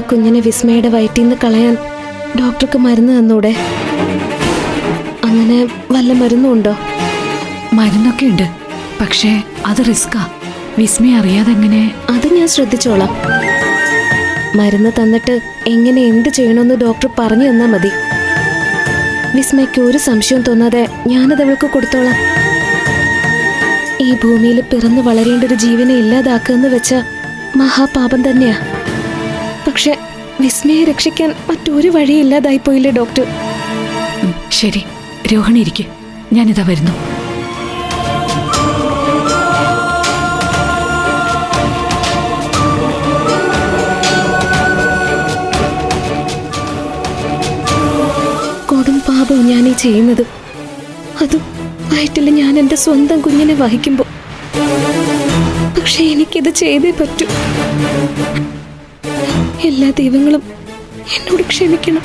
കുഞ്ഞിനെ വിസ്മയുടെ വയറ്റിൽ നിന്ന് കളയാൻ ഡോക്ടർക്ക് മരുന്ന് തന്നൂടെ? അങ്ങനെ വല്ല മരുന്നുണ്ടോ? മരുന്നൊക്കെ ഉണ്ട്, പക്ഷേ അത് റിസ്കാ. വിസ്മയ അറിയാതെ എങ്ങനെ? അത് ഞാൻ ശ്രദ്ധിച്ചോളാം. മരുന്ന് തന്നിട്ട് എങ്ങനെ എന്ത് ചെയ്യണമെന്ന് ഡോക്ടർ പറഞ്ഞു തന്നാ മതി. വിസ്മയ്ക്ക് ഒരു സംശയവും തോന്നാതെ ഞാനത് അവൾക്ക് കൊടുത്തോളാം. ഈ ഭൂമിയിൽ പിറന്നു വളരേണ്ട ഒരു ജീവനെ ഇല്ലാതാക്കുക വെച്ച മഹാപാപം തന്നെയാ. പക്ഷെ വിസ്മയെ രക്ഷിക്കാൻ മറ്റൊരു വഴിയില്ലാതായി പോയില്ലേ ഡോക്ടർ? ശരി, രോഹിണി ഇരിക്കെ, ഞാനിതാ വരുന്നു. കൊടും പാപം ഞാനീ ചെയ്യുന്നത്. അതും വയറ്റിൽ ഞാൻ എൻ്റെ സ്വന്തം കുഞ്ഞിനെ വഹിക്കുമ്പോ. പക്ഷെ എനിക്കിത് ചെയ്തേ പറ്റൂ. എല്ലാ ദൈവങ്ങളും എന്നോട് ക്ഷമിക്കണം.